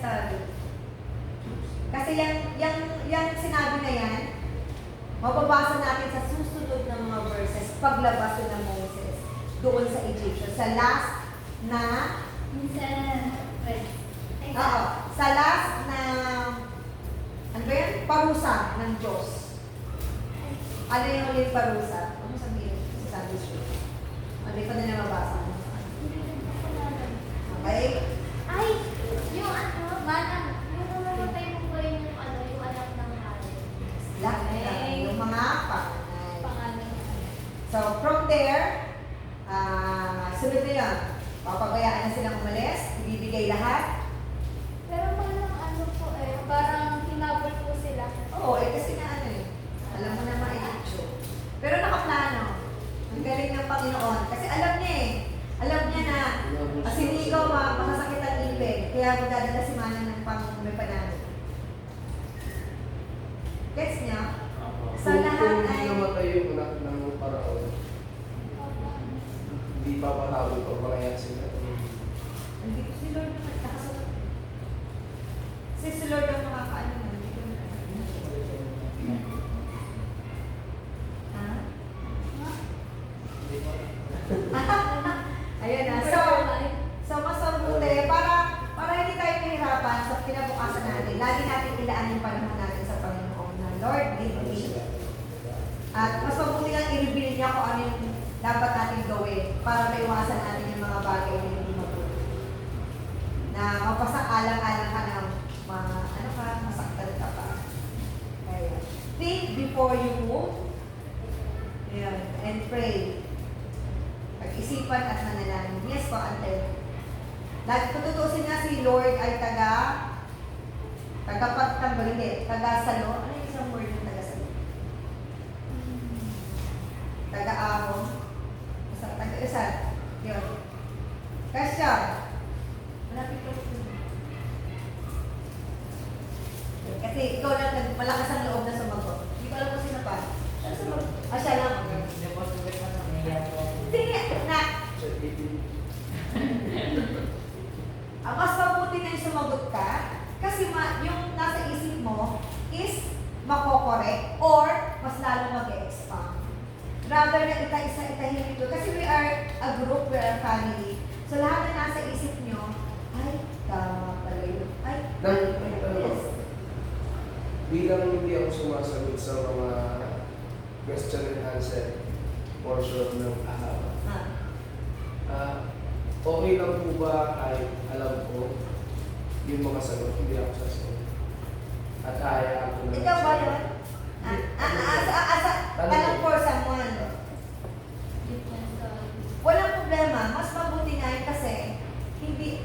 study. Kasi yung sinabi na yan, mababasa natin sa susunod na mga verses, paglabas ko ng Moses, doon sa Egyptian, sa last na, sa last na, ano ba yan? Parusa ng Diyos. Ano yung ulit parusa? Ano sabihin? Sabi siya. Hindi pa na mabasa. Okay? Ay, yung ano, manang, yung namamatay mo po yung ano, yung anak ng hari. Lahat yung mga panganay. Pangalan. So, from there, sunod na yun. Papabayaan na silang umalis, ibibigay lahat. Pero parang ano po parang hinabol po sila. Oo, kasi na ano eh. Alam mo naman i-issue. Pero nakaplano. Ang galing ng Panginoon. Kasi alam niya eh. Alam niya na sinigaw masasakit ang ibig. Kaya magdadala si Manang ng may panalo. Gets niya? Sa lahat Kung ay... hindi namatay yung anak ng paraon, hindi pa panalo pa mangyayari sila. Hindi ko si Lord naman nakasunod. Si Lord ang makakaano na. Hindi ko na. Ha? Ayan na. So mas mabuti para hindi tayo mahirapan sa kinabukasan natin. Lagi natin ilaan yung panahon natin sa Panginoon na Lord, lead me. At mas mabuti lang i-reveal niya kung ano yung dapat natin gawin para maiwasan natin yung mga bagay na hindi mabuti. Na mapasang-alang-alang ka na masaktan ka pa. Kaya, think before you move. Ayan, and pray. Pag-isipan at manalangin. Yes po, Ante. Tututusin nga si Lord ay tagapagtanggol, hindi, taga-salo. Ano yung isang word yung taga-salo? Taga-ahon. Taga-isan. Yun. Kasya. Malapit ko. Kasi ikaw lang malakas ang loob na sumagot. Hindi ko alam kung sino pa. Siya lang. Sige, na. Mas mabuti na yung sumagot ka kasi yung nasa isip mo is makokorek or mas lalo mag-expand. Rather na itahin ito. Kasi we are a group, we are a family. So lahat na nasa isip nyo, ay, tama pala yun. Ay, yes. Bilang hindi ako sumasagot sa mga question and answer portion ng ahaba. Okay lang po ba kahit alam ko yung mga sagot, hindi ako sasagot? At kaya ako na... Ikaw ba yun? Tanong for someone. Walang problema. Mas mabuti nga yun kasi hindi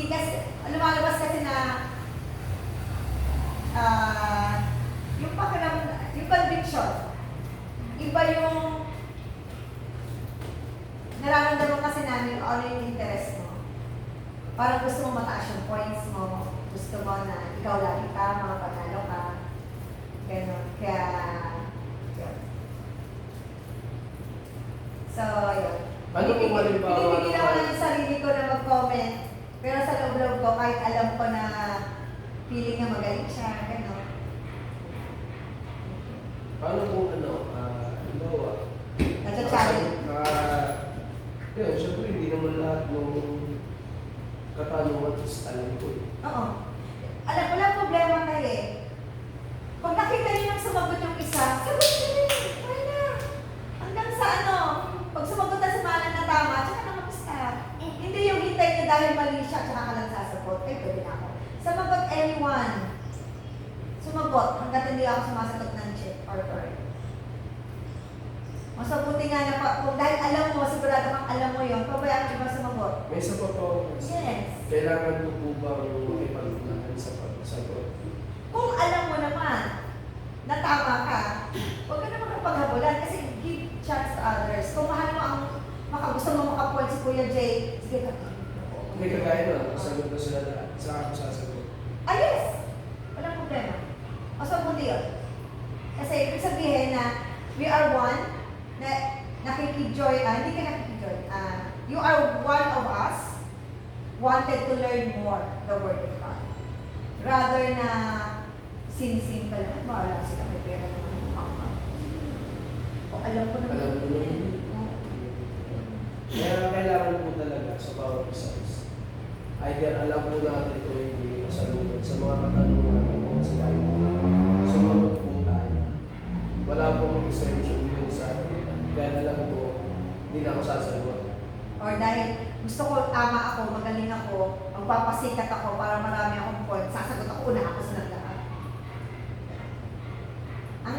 kasi, lumalabas kasi na yung yung conviction. Iba yung nararamdaman kasi namin ano yung interest mo. Parang gusto mo mataas yung points mo. Gusto mo na ikaw lagi ka, mga panalo ka. Ganon. Kaya, yun. So, yun. Ano kung halimbawa Pinipigil ako lang yung sarili ko na mag-comment. Pero sa loob-loob ko, kahit alam ko na feeling na magaling siya, ganon. paano kung halimbawa, Nasa-challenge. yun, syempre hindi naman lahat ng katanungan is alam ko eh. Oo. Alam, walang problema na eh. Pag nakita niyo nang sumagot yung isa, sagot niyo rin. Why na? Hanggang sa pag sumagot na si Manang na tama, tsaka na mag-stop. Hindi yung hintay niya dahil mali siya, tsaka ka lang sasagot. Eh, pwede na ako. Sumagot anyone. Sumagot hanggat hindi ako sumasagot ng check or mas mabuti nga na kung dahil alam mo, sigurado kang alam mo yun, pabayaan mo ba sumagot? May isa pa po. Yes. Kailangan ko po ba makipagpunahan sa pagsagot? Kung alam mo naman na tama ka, huwag ka naman kapaghabulan kasi give chance to others. Kung mahal mo gusto mo makapuan si Kuya Jay, sige ka. Hindi kagaya na, sagot na sila lahat. Saan ako sasagot? Yes! Walang problema. Mas mabuti yun. Kasi ibig sabihin na we are one, na nakikidjoy, hindi ka nakikidjoy, you are one of us, wanted to learn more the the Word of God. Rather na sin-sin ka lang, bahala sila, may pera naman yung mama. O alam ko naman. Alam ko naman. Kaya kailangan po talaga sa bawat isa. Either alam po natin ito hindi kasalunan sa mga katanungan ng mga sila. Sumunod po tayo. Wala pong exemption yun sa akin. Kaya alam ko, hindi na ako sasagot. Or dahil gusto ko, tama ako, magaling ako, magpapasikat ako para marami akong point, sasagot ako, una ako sa lahat. Ano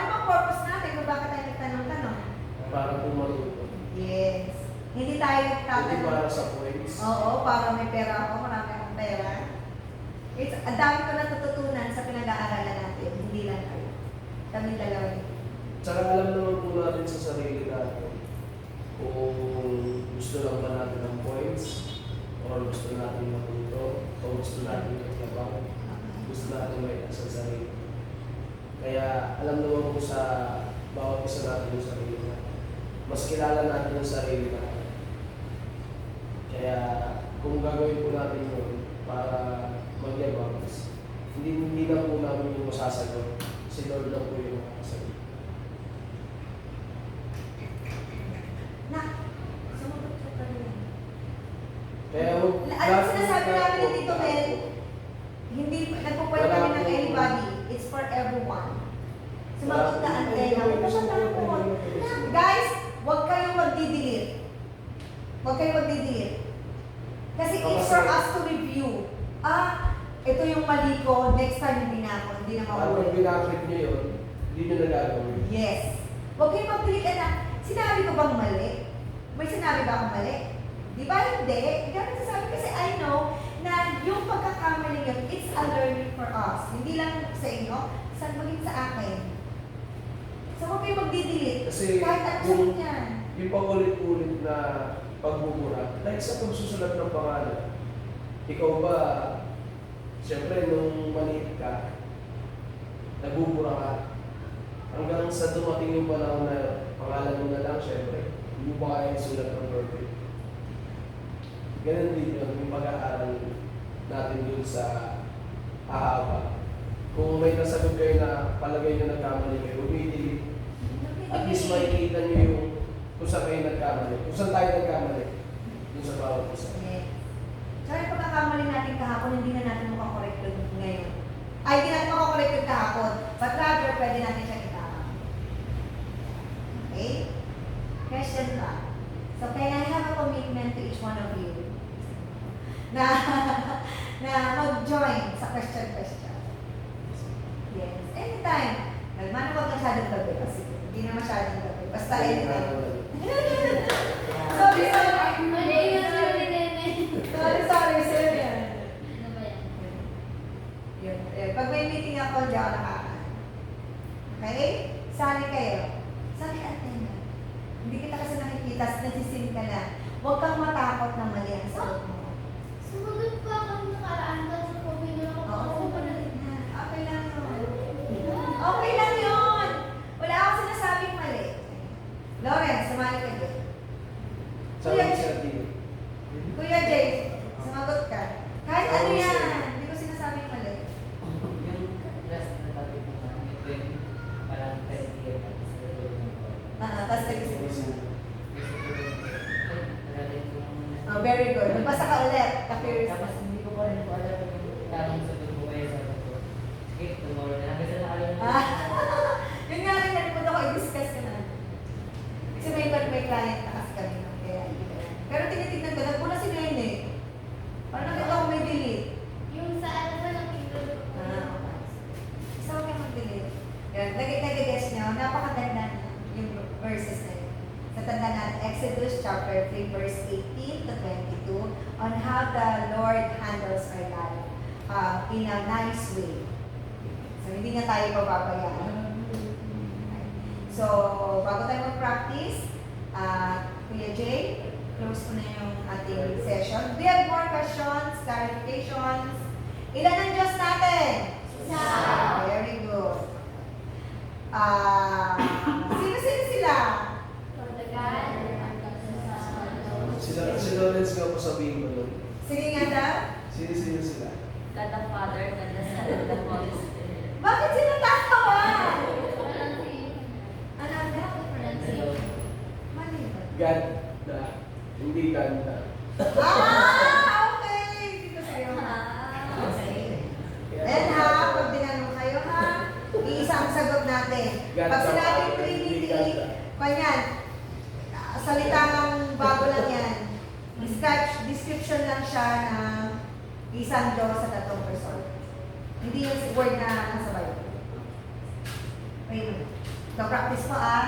bang purpose natin kung bakit tayo nagtanong-tanong? Para po matuto. Yes. Hindi tayo Hindi nagtatanong. para sa points. Oo, para may pera ako, marami akong pera. Ang dami ko natututunan sa pinag-aaralan natin, hindi lang kayo. Kami dalawa yun. Tsaka alam naman po natin sa sarili natin kung gusto lang ba natin ng points or gusto natin matuto o gusto natin magtrabaho, gusto natin may sa sarili. Kaya alam naman po sa bawat isa natin yung sarili natin. Mas kilala natin yung sarili natin. Kaya kung gagawin po natin yun para magyabang, hindi lang po namin yung masasagot. Si Lord lang po yung masasagot. Sumagot ka pa rin. Kaya Ano sinasabi namin ni Tito Mel? Hindi, nagpupunta kami ng anybody. It's for everyone. Sumagot ka antay namin. Guys, huwag kayong magdidelete. Huwag kayong magdidelete. Kasi it's for us to review. Ito yung mali ko, next time hindi na ako, hindi na Pag maulit. binakit nyo yun, hindi nyo nagagawin. Yes. Huwag kayong mag-delete na, sinabi ko bang mali? May sinabi ba akong mali? Di ba hindi? Hindi ako sasabi kasi I know na yung pagkakamali yun, it's a learning for us. Hindi lang sa inyo, maging sa akin. So huwag kayong magdi-delete. Kasi Kahit ano yung, sakit yan. yung paulit-ulit na pagbubura, like sa pagsusulat ng pangalan, ikaw ba, siyempre nung maliit ka, nagbubura ka, hanggang sa dumating yung panahon na pangalan mo na lang, siyempre, hindi mo ba kaya sulat ng perfect. Ganun din yun, yung pag-aaral natin dun sa ahaba. Kung may nasagot kayo na palagay nyo nagkamali kayo, huwag i-delete. At least makikita nyo yung kung saan kayo nagkamali. Kung saan tayo nagkamali. Dun sa bawat isa. Yes. Tsaka yung pagkakamali natin kahapon, hindi na natin makakorek yun ngayon. Ay, hindi natin makakorek yun kahapon. But rather, pwede natin siya itahan. Okay? Question ba? So, can I have a commitment to each one of you? Na mag-join sa question. Yes. Anytime. Nagmano wag masyadong gabi kasi hindi na masyadong gabi. Basta anytime. Sorry. Mali yung sabi nene. Sorry, sir. Ano ba yan? Yun. Pag may meeting ako, hindi ako nakaka. Okay? Sali kayo. Sali ka attend. Hindi kita kasi nakikita, nasisin ka na. Huwag kang matakot na mali ang sagot mo. Sumagot pa ako ng nakaraan kasi po binula ko Oo, pa panalit na. Okay lang yun. Okay lang yun. Wala ako sinasabing mali. Lawrence, sumali ka dyan. Sabi ni Sir Tino. Kuya Jay, sumagot ka. Kahit ano yan, hindi ko sinasabing mali. Yung last na topic mo nga, yung parang first year na sa Tapos nag-isip. Tapos Oh, very good. Magbasa ka ulit. Ka-curious. hindi ko pa rin po alam yung tamang sagot ko kayo sa ko. Sige, tomorrow na. Hanggang sa nakalimutan. Yun nga rin, nalipod ako, i-discuss ka na. Kasi may client na kasi kami. No? Kaya hindi ka na. Pero tinitignan ko, nagpuna si Nene. Parang nakita ko may delete. Yung sa ano ba ng pinulot ko? Okay. So, huwag kang mag-delete. Yun, nag-guess nyo, napakaganda na yung verses na yun. Natanda natin, Exodus chapter 3, verse 18 to 22, on how the Lord handles our life in a nice way. So, hindi niya tayo pababayaan. So, bago tayo mag-practice, Kuya Jay, close ko na yung ating session. We have more questions, clarifications. Ilan ang Diyos natin? Isa. Very good. Sino sila? Si Lawrence nga po sabihin mo nun. Sige nga daw. Sino sila? God the Father, God the Son, and the Holy Spirit. Bakit sila tatawa? Pronunciation. Ano na? Pronunciation. Mali ba? God na, hindi ganda. Okay. Dito sa'yo ha. Okay. Kaya- And ha, pag dinanong kayo ha, iisa ang sagot natin. God Pag the sinabing Father, hindi Trinity, ganda. kanyan, salitang bago lang yan. Description lang siya ng isang Diyos sa tatlong person. Hindi yung word na nasa Bible. Wait, practice pa ah.